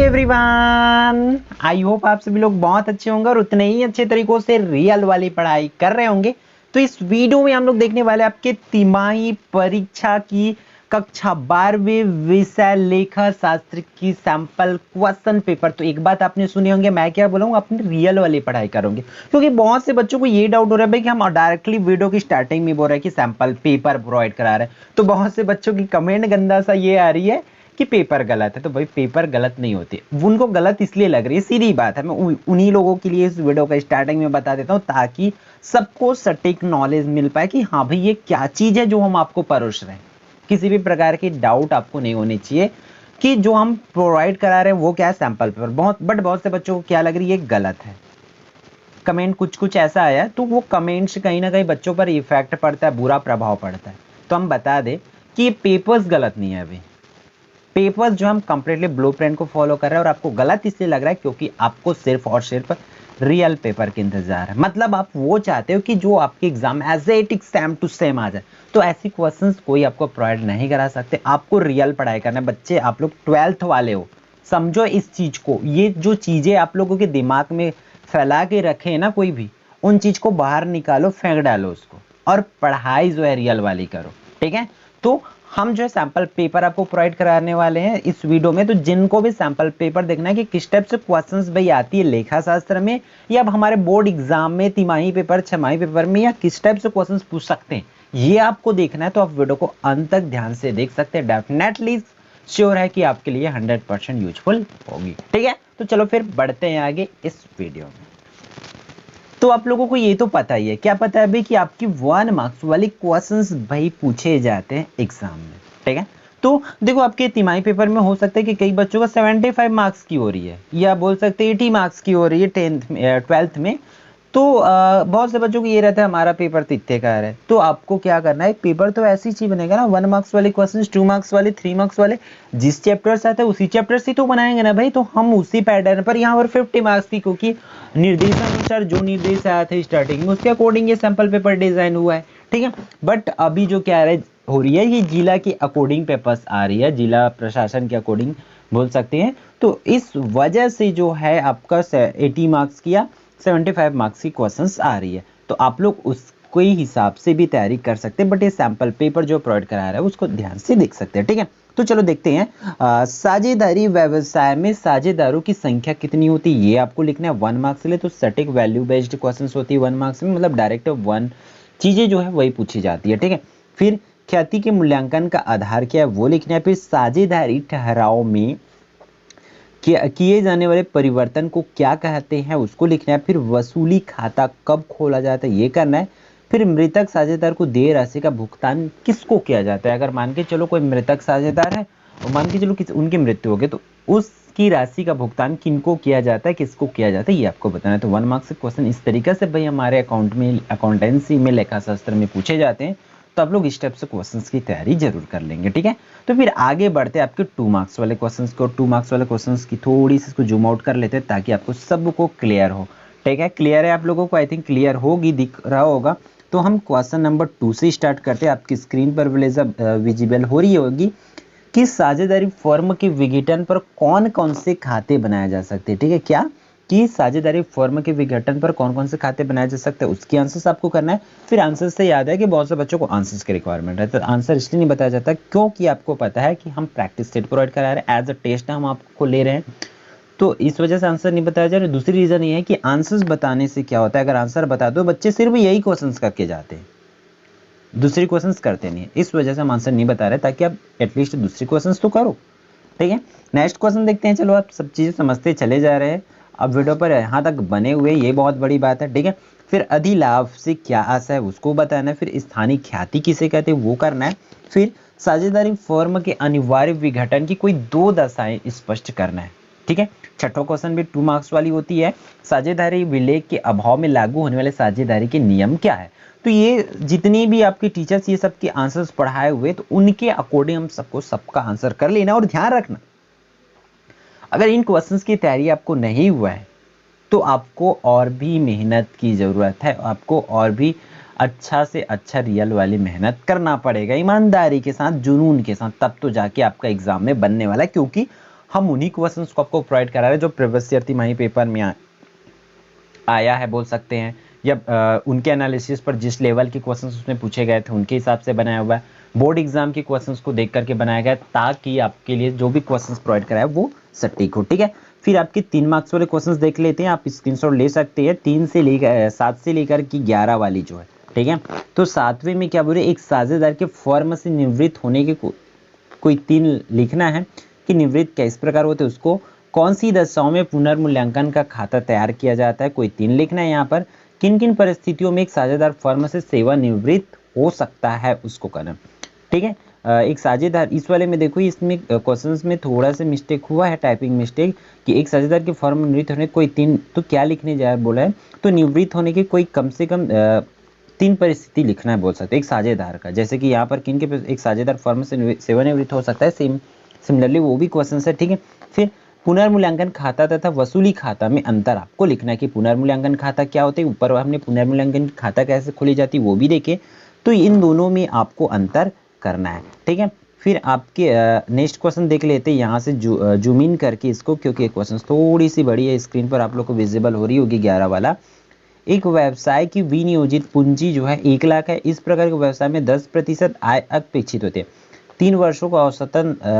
Everyone, I hope आप सभी लोग बहुत अच्छे होंगे और उतने ही अच्छे तरीकों से रियल वाली पढ़ाई कर रहे होंगे। तो इस वीडियो में हम लोग देखने वाले आपके तिमाही परीक्षा की कक्षा 12वीं विषय लेखा शास्त्र की सैंपल क्वेश्चन पेपर। तो एक बात आपने सुनी होंगे, मैं क्या बोलूँगा, अपनी रियल वाली पढ़ाई करोगे, क्योंकि बहुत से बच्चों को ये डाउट हो रहा है भाई कि हम डायरेक्टली वीडियो की स्टार्टिंग में बोल रहे हैं कि सैंपल पेपर प्रोवाइड करा रहे हैं। तो बहुत से बच्चों की कमेंट गंदा सा ये आ रही है कि पेपर गलत है। तो भाई पेपर गलत नहीं होते, उनको गलत इसलिए लग रही है, सीधी बात है। मैं उन्हीं लोगों के लिए इस वीडियो का स्टार्टिंग में बता देता हूँ ताकि सबको सटीक नॉलेज मिल पाए कि हाँ भाई ये क्या चीज है जो हम आपको परोस रहे हैं। किसी भी प्रकार की डाउट आपको नहीं होनी चाहिए कि जो हम प्रोवाइड करा रहे हैं वो क्या है, सैंपल पेपर। बहुत से बच्चों को क्या लग रही है, गलत है। कमेंट कुछ ऐसा आया तो वो कमेंट से कहीं ना कहीं बच्चों पर इफेक्ट पड़ता है, बुरा प्रभाव पड़ता है। तो हम बता दें कि ये पेपर्स गलत नहीं है। अभी पेपर्स जो हम कंप्लीटली ब्लूप्रिंट को फॉलो कर रहे हैं, और आपको गलत इसलिए लग रहा है क्योंकि आपको सिर्फ और सिर्फ रियल पेपर के इंतजार है। मतलब आप वो चाहते हो कि जो आपके exam as it same to same आ जाए। तो ऐसी क्वेश्चंस कोई आपको प्रोवाइड नहीं करा सकते। आपको रियल पढ़ाई करना है। बच्चे आप लोग 12th वाले हो, समझो इस चीज को। ये जो चीजें आप लोगों के दिमाग में फैला के रखे हैं ना, कोई भी उन चीज को बाहर निकालो, फेंक डालो उसको, और पढ़ाई जो है रियल वाली करो। ठीक है, तो हम जो है सैंपल पेपर आपको प्रोवाइड कराने वाले हैं इस वीडियो में। तो जिनको भी सैंपल पेपर देखना है कि किस टाइप से क्वेश्चंस भाई आती है लेखा शास्त्र में, या अब हमारे बोर्ड एग्जाम में तिमाही पेपर, छमाही पेपर में, या किस टाइप से क्वेश्चंस पूछ सकते हैं, ये आपको देखना है, तो आप वीडियो को अंत तक ध्यान से देख सकते हैं। डेफिनेटली श्योर है कि आपके लिए 100% यूजफुल होगी। ठीक है, तो चलो फिर बढ़ते हैं आगे इस वीडियो में। तो आप लोगों को ये तो पता ही है, क्या पता है भाई कि आपकी 1 मार्क्स वाली क्वेश्चंस भाई पूछे जाते हैं एग्जाम में। ठीक है, तो देखो आपके तिमाही पेपर में हो सकता है कि कई बच्चों का 75 मार्क्स की हो रही है, या बोल सकते हैं 80 मार्क्स की हो रही है 12th में। तो बहुत से बच्चों को ये रहता है हमारा पेपर तो इतने का है। तो आपको क्या करना है, पेपर तो ऐसी चीज बनेगा ना, 1 मार्क्स वाले क्वेश्चन, 2 मार्क्स वाले, 3 मार्क्स वाले, जिस चैप्टर से आता है उसी चैप्टर से तो बनाएंगे ना भाई। तो हम उसी पैटर्न पर यहाँ पर 50 मार्क्स की, क्योंकि निर्देशानुसार जो निर्देश आया था स्टार्टिंग में उसके अकॉर्डिंग ये सैंपल पेपर डिजाइन हुआ है। ठीक है, बट अभी जो क्या हो रही है, ये जिला के अकॉर्डिंग पेपर्स आ रही है, जिला प्रशासन के अकॉर्डिंग बोल सकते हैं। तो इस वजह से जो है आपका 80 मार्क्स की या 75 मार्क्स की क्वेश्चंस आ रही है। तो आप लोग उसके हिसाब से भी तैयारी कर सकते हैं, बट ये सैंपल पेपर जो प्रोवाइड करा रहा है उसको ध्यान से देख सकते हैं। ठीक है, तो चलो देखते हैं। साझेदारी व्यवसाय में साझेदारों की संख्या कितनी होती है, ये आपको लिखना है 1 मार्क्स के लिए। तो सटीक वैल्यू बेस्ड क्वेश्चंस होती है 1 मार्क्स में, मतलब डायरेक्ट 1 चीजें जो है वही पूछी जाती है। ठीक है, फिर ख्याति के मूल्यांकन का आधार क्या है वो लिखना है। फिर साझेदारी ठहराव में किए जाने वाले परिवर्तन को क्या कहते हैं उसको लिखना है। फिर वसूली खाता कब खोला जाता है ये करना है। फिर मृतक साझेदार को देय राशि का भुगतान किसको किया जाता है। अगर मान के चलो कोई मृतक साझेदार है और मान के चलो उनकी मृत्यु हो गई, तो उसकी राशि का भुगतान किनको किया जाता है, किसको किया जाता है, ये आपको बताना है। तो 1 मार्क्स क्वेश्चन इस तरीके से भाई हमारे अकाउंटेंसी में, लेखा शास्त्र में पूछे जाते हैं। तो आप लोग इस टाइप से क्वेश्चंस की तैयारी जरूर कर लेंगे। ठीक है, तो फिर आगे बढ़ते हैं आपके 2 मार्क्स वाले क्वेश्चंस को। 2 मार्क्स वाले क्वेश्चंस की थोड़ी सी इसको जूम आउट कर लेते हैं ताकि आपको सबको क्लियर हो। ठीक है, क्लियर है आप लोगों को, आई थिंक क्लियर होगी, दिख रहा होगा। तो हम क्वेश्चन नंबर 2 से स्टार्ट करते हैं। आपकी स्क्रीन पर विजिबल हो रही होगी कि साझेदारी फर्म के विघटन पर कौन कौन से खाते बनाए जा सकते हैं। ठीक है, क्या कि साझेदारी फर्म के विघटन पर कौन कौन से खाते बनाए जा सकते हैं, उसकी आंसर्स आपको करना है। फिर आंसर से याद है कि बहुत से बच्चों को आंसर्स की रिक्वायरमेंट है, तो आंसर इसलिए नहीं बताया जाता क्योंकि आपको पता है कि हम प्रैक्टिस सेट प्रोवाइड करा रहे हैं, एज अ टेस्ट हम आपको ले रहे हैं, तो इस वजह से आंसर नहीं बताया जा रहा है। दूसरी रीजन ये है कि आंसर्स बताने से क्या होता है, अगर आंसर बता दो बच्चे सिर्फ यही क्वेश्चन करके जाते हैं, दूसरी क्वेश्चन करते नहीं है। इस वजह से हम आंसर नहीं बता रहे ताकि आप एटलीस्ट दूसरी क्वेश्चन तो करो। ठीक है, नेक्स्ट क्वेश्चन देखते हैं। चलो आप सब चीजें समझते चले जा रहे हैं, अब वीडियो पर यहाँ तक बने हुए, ये बहुत बड़ी बात है। ठीक है, फिर अधिलाभ से क्या आशा है उसको बताना है। फिर स्थानीय ख्याति किसे कहते हैं वो करना है। फिर साझेदारी फर्म के अनिवार्य विघटन की कोई 2 दशाएं स्पष्ट करना है। ठीक है, छठो क्वेश्चन भी 2 मार्क्स वाली होती है। साझेदारी विलेख के अभाव में लागू होने वाले साझेदारी के नियम क्या है। तो ये जितनी भी आपके टीचर्स ये सब के आंसर्स पढ़ाए हुए, तो उनके अकॉर्डिंग हम सबको सबका आंसर कर लेना। और ध्यान रखना, अगर इन क्वेश्चंस की तैयारी आपको नहीं हुआ है तो आपको और भी मेहनत की जरूरत है, आपको और भी अच्छा से अच्छा रियल वाली मेहनत करना पड़ेगा, ईमानदारी के साथ, जुनून के साथ, तब तो जाके आपका एग्जाम में बनने वाला है। क्योंकि हम उन्हीं क्वेश्चंस को आपको प्रोवाइड करा रहे हैं जो प्रीवियस ईयर तिमाही पेपर में आया है बोल सकते हैं, या उनके एनालिसिस पर जिस लेवल के क्वेश्चंस उसमें पूछे गए थे उनके हिसाब से बनाया हुआ है। बोर्ड एग्जाम के क्वेश्चंस को देख करके बनाया गया ताकि आपके लिए जो भी क्वेश्चंस प्रोवाइड कराया वो सटीक हो। ठीक है, फिर आपके 3 मार्क्स वाले क्वेश्चंस देख लेते हैं, आप स्क्रीनशॉट ले सकते हैं। 7 से लेकर की 11 वाली जो है, ठीक है। तो 7वें में क्या बोल रहे, एक साझेदार के फर्म से निवृत्त होने के कोई 3 लिखना है कि निवृत्त किस प्रकार होते हैं, उसको कौन सी दशाओं में पुनर्मूल्यांकन का खाता तैयार किया जाता है, कोई 3 लिखना है। यहाँ पर किन किन परिस्थितियों में एक साझेदार फर्म से सेवानिवृत्त हो सकता है उसको करना। ठीक है, एक साझेदार, इस वाले में देखो इसमें क्वेश्चंस में थोड़ा सा मिस्टेक हुआ है, टाइपिंग मिस्टेक, कि एक साझेदार के फर्म में निवृत्त होने कोई 3, तो क्या लिखने जा बोला है, तो निवृत्त होने की कोई कम से कम 3 परिस्थिति लिखना है बोल सकते हैं एक साझेदार का। जैसे कि यहाँ पर किन के एक साझेदार फर्म से सेवानिवृत्त हो सकता है, सिमिलरली वो भी क्वेश्चन है। ठीक है, फिर पुनर्मूल्यांकन खाता तथा वसूली खाता में अंतर आपको लिखना है कि पुनर्मूल्यांकन खाता क्या होता है, ऊपर हमने पुनर्मूल्यांकन खाता कैसे खोली जाती है वो भी देखे, तो इन दोनों में आपको अंतर करना है। ठीक है, फिर आपके नेक्स्ट क्वेश्चन देख लेते हैं, यहाँ से जूम इन करके इसको, क्योंकि क्वेश्चन थोड़ी सी बड़ी है, स्क्रीन पर आप लोग को विजिबल हो रही होगी 11 वाला। एक व्यवसाय की विनियोजित पूंजी जो है 1 लाख है, इस प्रकार के व्यवसाय में 10% आय अपेक्षित होती है। 3 वर्षों का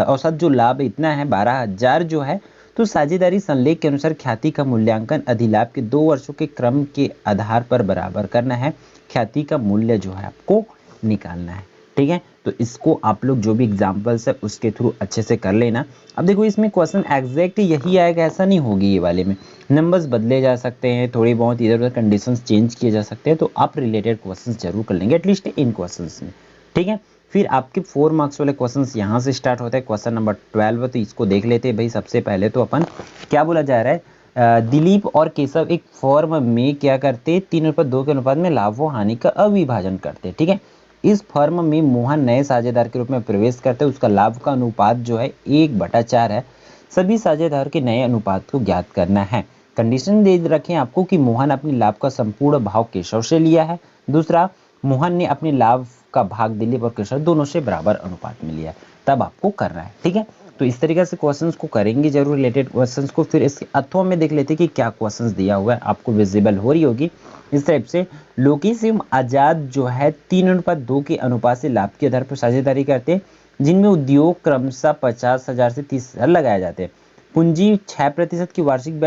औसत जो लाभ इतना है 12,000 जो है, तो साझेदारी संलेख के अनुसार ख्याति का मूल्यांकन अधिलाभ के 2 वर्षों के क्रम के आधार पर बराबर करना है। ख्याति का मूल्य जो है आपको निकालना है। ठीक है, तो इसको आप लोग जो भी एग्जाम्पल्स है उसके थ्रू अच्छे से कर लेना। अब देखो इसमें क्वेश्चन एग्जैक्ट यही आएगा ऐसा नहीं होगी, ये वाले में नंबर्स बदले जा सकते हैं, थोड़ी बहुत इधर उधर कंडीशंस चेंज किए जा सकते हैं, तो आप रिलेटेड क्वेश्चंस जरूर कर लेंगे एटलीस्ट इन क्वेश्चंस में। ठीक है, फिर आपके 4 मार्क्स वाले क्वेश्चंस यहाँ से स्टार्ट होता है। क्वेश्चन नंबर 12 है, तो इसको देख लेते हैं भाई। सबसे पहले तो अपन क्या बोला जा रहा है, दिलीप और केशव एक फर्म में क्या करते, 3:2 के अनुपात में लाभ व हानि का अविभाजन करते। ठीक है, इस फर्म में मोहन नए साझेदार के रूप में प्रवेश करते हैं, उसका लाभ का अनुपात जो है 1/4 है। सभी साझेदार के नए अनुपात को ज्ञात करना है। कंडीशन दे रखें आपको कि मोहन अपने लाभ का संपूर्ण भाग केशव से लिया है। दूसरा, मोहन ने अपने लाभ का भाग दिलीप और केशव दोनों से बराबर अनुपात में लिया, तब आपको करना है। ठीक है, तो इस तरीके से क्वेश्चंस को करेंगे जरूर रिलेटेड क्वेश्चंस को। फिर इसके अथवा में देख लेते हैं कि क्या क्वेश्चंस दिया हुआ है, आपको विजिबल हो रही होगी इस टाइप से। लोकेश एवं आजाद जो है 3:2 के अनुपात से लाभ के आधार पर साझेदारी करते हैं, जिनमें उद्योग क्रमशः 50,000 से 30,000 लगाए जाते हैं। पूंजी 6% की वार्षिक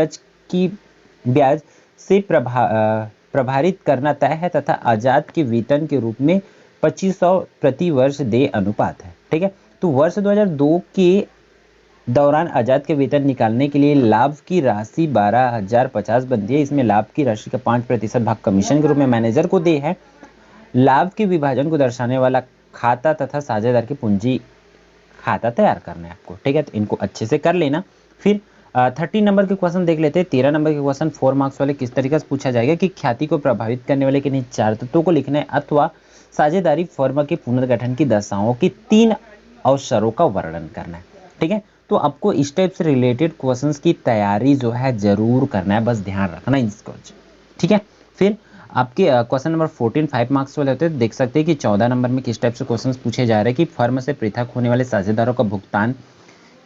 ब्याज से प्रभारित करना तय है तथा आजाद के वेतन के रूप में 2500 प्रति वर्ष दे अनुपात है। ठीक है, तो वर्ष 2002 के दौरान आजाद के वेतन निकालने के लिए लाभ की राशि 12,050 बनती है। इसमें लाभ की राशि का 5% भाग कमीशन के रूप में मैनेजर को दे है। लाभ के विभाजन को दर्शाने वाला खाता तथा साझेदार की पूंजी खाता तैयार करना है आपको। ठीक है, तो इनको अच्छे से कर लेना। फिर 30 नंबर के क्वेश्चन देख लेते हैं। 13 नंबर के क्वेश्चन 4 मार्क्स वाले किस तरीके से पूछा जाएगा कि ख्याति को प्रभावित करने वाले किन्हीं 4 तत्वों को लिखना है, अथवा साझेदारी फर्म के पुनर्गठन की दशाओं की 3 अवसरों का वर्णन करना है। ठीक है, तो आपको इस टाइप से रिलेटेड क्वेश्चंस की तैयारी जो है जरूर करना है, बस ध्यान रखना इसको। ठीक है, फिर आपके क्वेश्चन नंबर 14 5 मार्क्स वाले होते हैं। देख सकते हैं कि 14 नंबर में किस टाइप से क्वेश्चंस पूछे जा रहे हैं कि फर्म से पृथक होने वाले साझेदारों का भुगतान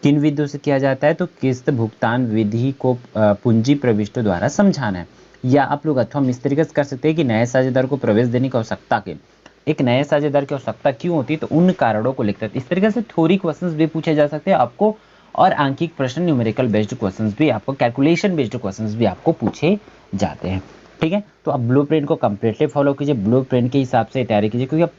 किन विधियों से किया जाता है, तो किस्त भुगतान विधि को पूंजी प्रविष्टों द्वारा समझाना है। या आप लोग अथवा इस तरीके से कर सकते हैं कि नए साझेदार को प्रवेश देने की आवश्यकता के, एक नए साझेदार की आवश्यकता क्यों होती है, तो उन कारणों को लिखते हैं। इस तरीके से थ्योरी क्वेश्चंस भी पूछे जा सकते हैं आपको, और आंकिक प्रश्न न्यूमेरिकल बेस्ड क्वेश्चंस भी आपको, कैलकुलेशन बेस्ड क्वेश्चंस भी आपको पूछे जाते हैं। ठीक है, तो आप ब्लूप्रिंट को कंप्लीटली फॉलो कीजिए, ब्लूप्रिंट के हिसाब से तैयारी कीजिए, क्योंकि आप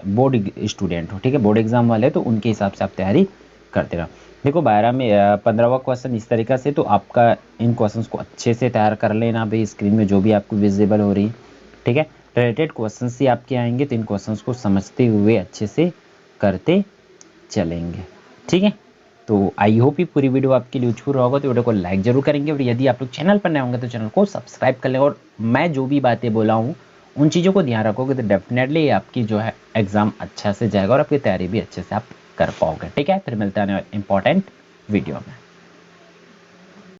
बोर्ड स्टूडेंट हो। ठीक है, बोर्ड एग्जाम वाले, तो उनके हिसाब से आप तैयारी करते रहो। देखो 15वां क्वेश्चन इस तरीका से, तो आपका इन क्वेश्चंस को अच्छे से तैयार कर लेना भाई, स्क्रीन में जो भी आपको विजिबल हो रही है। ठीक है, रिलेटेड क्वेश्चंस ही आपके आएंगे, तो इन क्वेश्चंस को समझते हुए अच्छे से करते चलेंगे। ठीक है, तो आई होप ये पूरी वीडियो आपके लिए यूजफुल होगा, तो वीडियो को लाइक जरूर करेंगे, और यदि आप लोग चैनल पर नए होंगे तो चैनल को सब्सक्राइब कर लें, और मैं जो भी बातें बोला हूँ उन चीज़ों को ध्यान रखोगे तो डेफिनेटली आपकी जो है एग्जाम अच्छा से जाएगा, और आपकी तैयारी भी अच्छे से आप कर पाओगे। ठीक है, फिर मिलते हैं इंपॉर्टेंट वीडियो में।